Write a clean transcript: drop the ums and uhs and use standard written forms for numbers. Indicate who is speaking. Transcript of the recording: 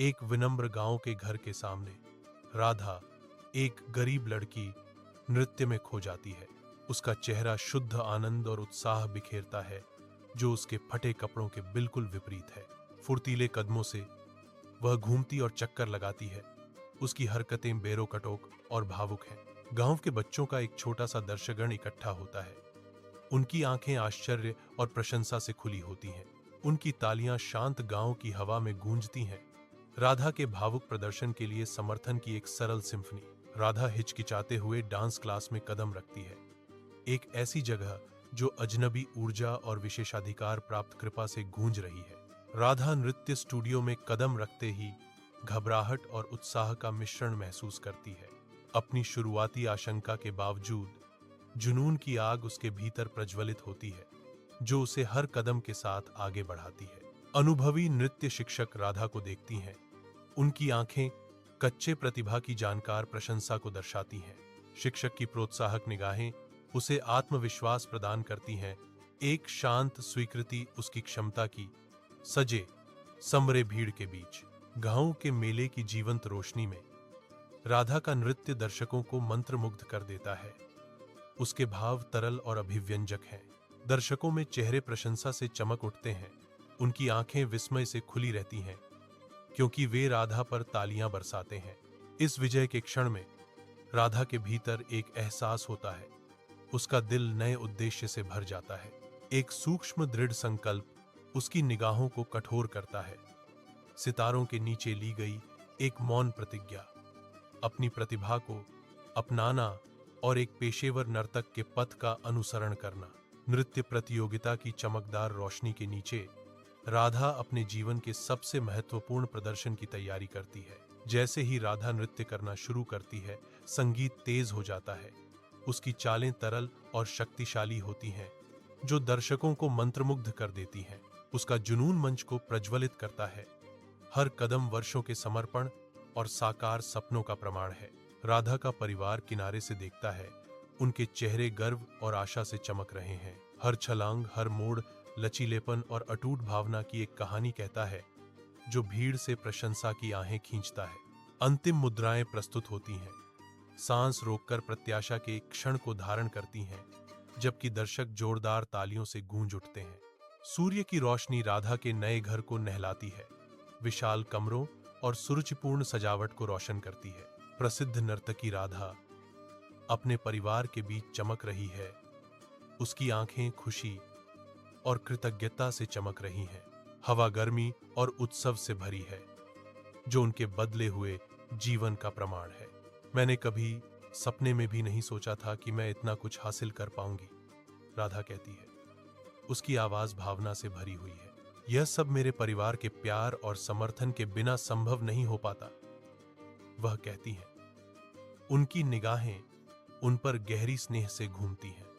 Speaker 1: एक विनम्र गांव के घर के सामने राधा, एक गरीब लड़की, नृत्य में खो जाती है। उसका चेहरा शुद्ध आनंद और उत्साह बिखेरता है, जो उसके फटे कपड़ों के बिल्कुल विपरीत है। फुर्तीले कदमों से वह घूमती और चक्कर लगाती है। उसकी हरकतें बेरोकटोक और भावुक हैं। गांव के बच्चों का एक छोटा सा दर्शकगण इकट्ठा होता है। उनकी आंखें आश्चर्य और प्रशंसा से खुली होती हैं। उनकी तालियां शांत गांव की हवा में गूंजती हैं। राधा के भावुक प्रदर्शन के लिए समर्थन की एक सरल सिम्फनी। राधा हिचकिचाते हुए डांस क्लास में कदम रखती है, एक ऐसी जगह जो अजनबी ऊर्जा और विशेषाधिकार प्राप्त कृपा से गूंज रही है। राधा नृत्य स्टूडियो में कदम रखते ही घबराहट और उत्साह का मिश्रण महसूस करती है। अपनी शुरुआती आशंका के बावजूद जुनून की आग उसके भीतर प्रज्वलित होती है, जो उसे हर कदम के साथ आगे बढ़ाती है। अनुभवी नृत्य शिक्षक राधा को देखती हैं। उनकी आंखें कच्चे प्रतिभा की जानकार प्रशंसा को दर्शाती हैं। शिक्षक की प्रोत्साहक निगाहें उसे आत्मविश्वास प्रदान करती हैं। एक शांत स्वीकृति उसकी क्षमता की सजे समरे भीड़ के बीच। गांव के मेले की जीवंत रोशनी में राधा का नृत्य दर्शकों को मंत्रमुग्ध कर देता है। उसके भाव तरल और अभिव्यंजक हैं। दर्शकों में चेहरे प्रशंसा से चमक उठते हैं। उनकी आंखें विस्मय से खुली रहती हैं, क्योंकि वे राधा पर तालियां बरसाते हैं। इस विजय के क्षण में राधा के भीतर एक एहसास होता है। उसका दिल नए उद्देश्य से भर जाता है। एक सूक्ष्म दृढ़ संकल्प उसकी निगाहों को कठोर करता है। सितारों के नीचे ली गई एक मौन प्रतिज्ञा, अपनी प्रतिभा को अपनाना और एक पेशेवर नर्तक के पथ का अनुसरण करना। नृत्य प्रतियोगिता की चमकदार रोशनी के नीचे राधा अपने जीवन के सबसे महत्वपूर्ण प्रदर्शन की तैयारी करती है। जैसे ही राधा नृत्य करना शुरू करती है, संगीत तेज हो जाता है। उसकी चालें तरल और शक्तिशाली होती हैं, जो दर्शकों को मंत्रमुग्ध कर देती हैं। उसका जुनून मंच को प्रज्वलित करता है। हर कदम वर्षों के समर्पण और साकार सपनों का प्रमाण है। राधा का परिवार किनारे से देखता है। उनके चेहरे गर्व और आशा से चमक रहे हैं। हर छलांग, हर मोड़ लचीलेपन और अटूट भावना की एक कहानी कहता है, जो भीड़ से प्रशंसा की आहें खींचता है। अंतिम मुद्राएं प्रस्तुत होती हैं। सांस रोककर प्रत्याशा के एक क्षण को धारण करती हैं, जबकि दर्शक जोरदार तालियों से गूंज उठते हैं। सूर्य की रोशनी राधा के नए घर को नहलाती है, विशाल कमरों और सुरुचिपूर्ण सजावट को रोशन करती है। प्रसिद्ध नर्तकी राधा अपने परिवार के बीच चमक रही है। उसकी आंखें खुशी और कृतज्ञता से चमक रही हैं। हवा गर्मी और उत्सव से भरी है, जो उनके बदले हुए जीवन का प्रमाण है। मैंने कभी सपने में भी नहीं सोचा था कि मैं इतना कुछ हासिल कर पाऊंगी, राधा कहती है। उसकी आवाज भावना से भरी हुई है। यह सब मेरे परिवार के प्यार और समर्थन के बिना संभव नहीं हो पाता, वह कहती हैं। उनकी निगाहें उन पर गहरी स्नेह से घूमती हैं।